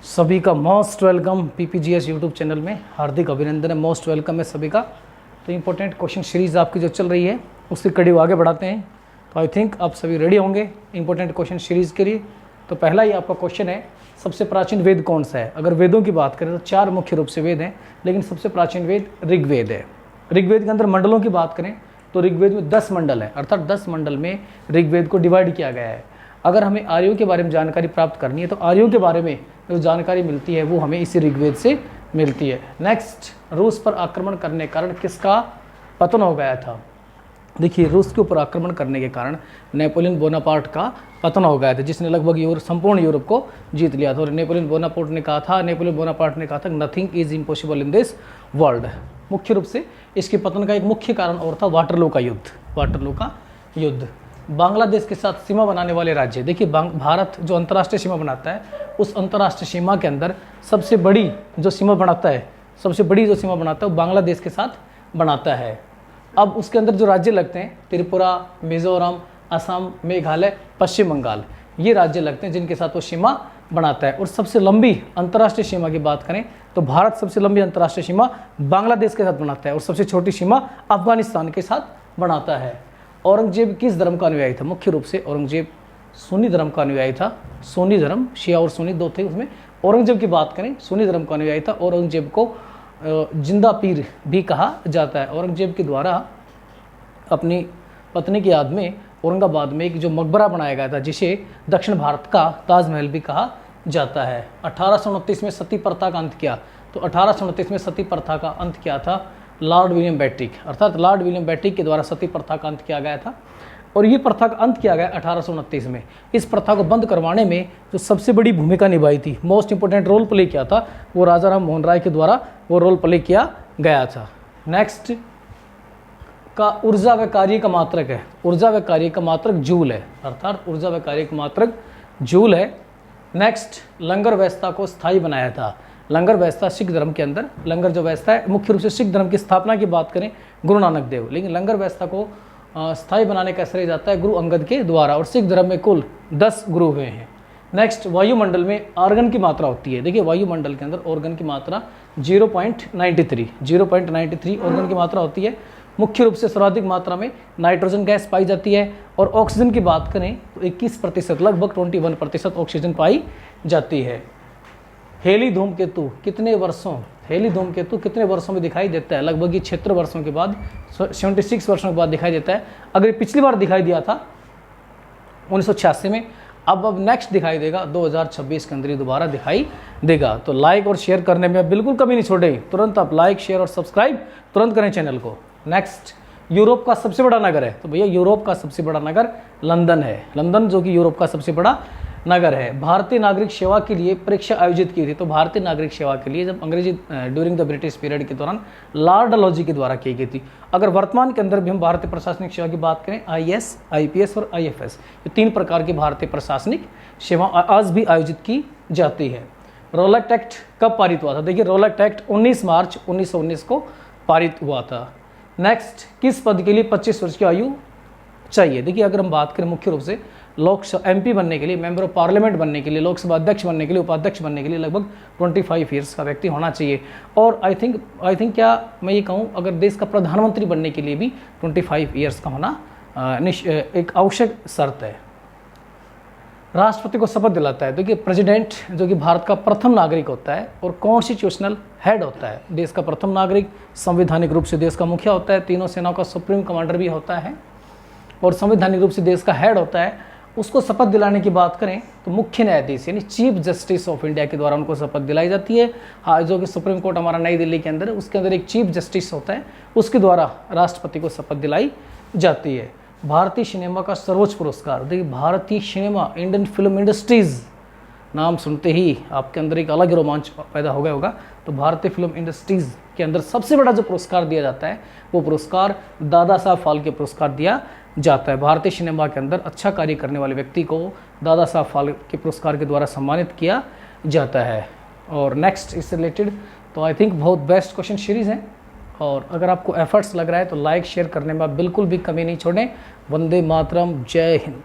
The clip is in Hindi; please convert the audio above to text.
सभी का मोस्ट वेलकम पीपीजीएस यूट्यूब चैनल में हार्दिक अभिनंदन है, मोस्ट वेलकम है सभी का। तो इम्पोर्टेंट क्वेश्चन सीरीज़ आपकी जो चल रही है उसकी कड़ी आगे बढ़ाते हैं। तो आई थिंक आप सभी रेडी होंगे इम्पोर्टेंट क्वेश्चन सीरीज़ के लिए। तो पहला ही आपका क्वेश्चन है, सबसे प्राचीन वेद कौन सा है? अगर वेदों की बात करें तो 4 मुख्य रूप से वेद हैं, लेकिन सबसे प्राचीन वेद ऋग्वेद है। ऋग्वेद के अंदर मंडलों की बात करें तो ऋग्वेद में 10 मंडल है, अर्थात 10 मंडल में ऋग्वेद को डिवाइड किया गया है। अगर हमें आर्यों के बारे में जानकारी प्राप्त करनी है तो आर्यों के बारे में जो जानकारी मिलती है वो हमें इसी ऋग्वेद से मिलती है। नेक्स्ट, रूस पर आक्रमण करने के कारण किसका पतन हो गया था? देखिए, रूस के ऊपर आक्रमण करने के कारण नेपोलियन बोनापार्ट का पतन हो गया था, जिसने लगभग संपूर्ण यूरोप को जीत लिया था। और नेपोलियन बोनापार्ट ने कहा था nothing is impossible in this world. मुख्य रूप से इसके पतन का एक मुख्य कारण और था वाटरलू का युद्ध। बांग्लादेश के साथ सीमा बनाने वाले राज्य, देखिए भारत जो अंतर्राष्ट्रीय सीमा बनाता है उस अंतर्राष्ट्रीय सीमा के अंदर सबसे बड़ी जो सीमा बनाता है वो बांग्लादेश के साथ बनाता है। अब उसके अंदर जो राज्य लगते हैं त्रिपुरा, मिजोरम, असम, मेघालय, पश्चिम बंगाल, ये राज्य लगते हैं जिनके साथ वो सीमा बनाता है। और सबसे लंबी अंतर्राष्ट्रीय सीमा की बात करें तो भारत सबसे लंबी अंतर्राष्ट्रीय सीमा बांग्लादेश के साथ बनाता है और सबसे छोटी सीमा अफगानिस्तान के साथ बनाता है। औरंगजेब किस धर्म का अनुयायी था? मुख्य रूप से औरंगजेब सुन्नी धर्म का अनुयायी था। सुन्नी धर्म, शिया और सुन्नी दो थे उसमें। औरंगजेब की बात करें, सुन्नी धर्म का अनुयायी था। औरंगजेब को जिंदा पीर भी कहा जाता है। औरंगजेब के द्वारा अपनी पत्नी की याद में औरंगाबाद में एक जो मकबरा बनाया गया था जिसे दक्षिण भारत का ताजमहल भी कहा जाता है। 1829 में सती प्रथा का अंत किया। तो 1829 में सती प्रथा का अंत किया था लॉर्ड विलियम बेंटिक, अर्थात लॉर्ड विलियम बेंटिक के द्वारा सती प्रथा का अंत किया गया था। और ये प्रथा का अंत किया गया 1829 में। इस प्रथा को बंद करवाने में जो सबसे बड़ी भूमिका निभाई थी, मोस्ट इंपोर्टेंट रोल प्ले किया था, वो राजा राम मोहन राय के द्वारा वो रोल प्ले किया गया था। नेक्स्ट का ऊर्जा व कार्य का मात्रक है। ऊर्जा व कार्य का मात्रक जूल है, अर्थात ऊर्जा व कार्य का मात्रक जूल है। नेक्स्ट, लंगर व्यवस्था को स्थायी बनाया था। लंगर व्यवस्था सिख धर्म के अंदर, लंगर जो व्यवस्था है मुख्य रूप से सिख धर्म की स्थापना की बात करें गुरु नानक देव, लेकिन लंगर व्यवस्था को स्थायी बनाने का श्रेय जाता है गुरु अंगद के द्वारा। और सिख धर्म में कुल 10 गुरु हुए हैं। नेक्स्ट, वायुमंडल में आर्गन की मात्रा होती है। देखिए, वायुमंडल के अंदर ऑर्गन की मात्रा 0.93 ऑर्गन की मात्रा होती है। मुख्य रूप से सर्वाधिक मात्रा में नाइट्रोजन गैस पाई जाती है। और ऑक्सीजन की बात करें तो 21%, लगभग 21% ऑक्सीजन पाई जाती है। हेली धूमकेतु कितने वर्षों में दिखाई देता है? लगभग ये 76 वर्षों के बाद, 76 वर्षों के बाद दिखाई देता है। अगर पिछली बार दिखाई दिया था 1986 में, अब नेक्स्ट दिखाई देगा 2026 के अंदर दोबारा दिखाई देगा। तो लाइक और शेयर करने में आप बिल्कुल कमी नहीं छोड़े, तुरंत आप लाइक, शेयर और सब्सक्राइब तुरंत करें चैनल को। नेक्स्ट, यूरोप का सबसे बड़ा नगर है। तो भैया यूरोप का सबसे बड़ा नगर लंदन है। लंदन जो कि यूरोप का सबसे बड़ा नगर है। भारतीय नागरिक सेवा के लिए परीक्षा आयोजित की थी। तो भारतीय नागरिक सेवा के लिए जब अंग्रेजी ड्यूरिंग द ब्रिटिश पीरियड के दौरान लॉर्ड डलहौजी के द्वारा की गई थी। अगर वर्तमान के अंदर भी हम भारतीय प्रशासनिक सेवा की बात करें, IAS, IPS और IFS, ये 3 प्रकार की भारतीय प्रशासनिक सेवा आज भी आयोजित की जाती है। रोलैक्ट एक्ट कब पारित हुआ था? देखिए, रोलैक्ट एक्ट 19 मार्च 1919 को पारित हुआ था। नेक्स्ट, किस पद के लिए 25 वर्ष की आयु चाहिए? देखिए, अगर हम बात करें मुख्य रूप से लोकसभा MP बनने के लिए, मेंबर ऑफ पार्लियामेंट बनने के लिए, लोकसभा अध्यक्ष बनने के लिए, उपाध्यक्ष बनने के लिए लगभग 25 ईयर्स का व्यक्ति होना चाहिए। और आई थिंक क्या मैं ये कहूँ, अगर देश का प्रधानमंत्री बनने के लिए भी 25 ईयर्स का होना एक आवश्यक शर्त है। राष्ट्रपति को शपथ दिलाता है। देखिए, प्रेसिडेंट जो कि भारत का प्रथम नागरिक होता है और कॉन्स्टिट्यूशनल हेड होता है, देश का प्रथम नागरिक, संवैधानिक रूप से देश का मुखिया होता है, तीनों सेनाओं का सुप्रीम कमांडर भी होता है और संवैधानिक रूप से देश का हेड होता है। उसको शपथ दिलाने की बात करें तो मुख्य न्यायाधीश यानी चीफ जस्टिस ऑफ इंडिया के द्वारा उनको शपथ दिलाई जाती है। हाँ, जो कि सुप्रीम कोर्ट हमारा नई दिल्ली के अंदर है, उसके अंदर एक चीफ जस्टिस होता है, उसके द्वारा राष्ट्रपति को शपथ दिलाई जाती है। भारतीय सिनेमा का सर्वोच्च पुरस्कार, देखिए भारतीय सिनेमा, इंडियन फिल्म इंडस्ट्रीज, नाम सुनते ही आपके अंदर एक अलग रोमांच पैदा हो गया होगा। तो भारतीय फिल्म इंडस्ट्रीज के अंदर सबसे बड़ा जो पुरस्कार दिया जाता है वो पुरस्कार दादा साहब फाल्के पुरस्कार दिया जाता है। भारतीय सिनेमा के अंदर अच्छा कार्य करने वाले व्यक्ति को दादा साहब फाल्के पुरस्कार के द्वारा सम्मानित किया जाता है। और नेक्स्ट इससे रिलेटेड तो आई थिंक बहुत बेस्ट क्वेश्चन सीरीज़ है। और अगर आपको एफर्ट्स लग रहा है तो लाइक शेयर करने में आप बिल्कुल भी कमी नहीं छोड़ें। वंदे मातरम, जय हिंद।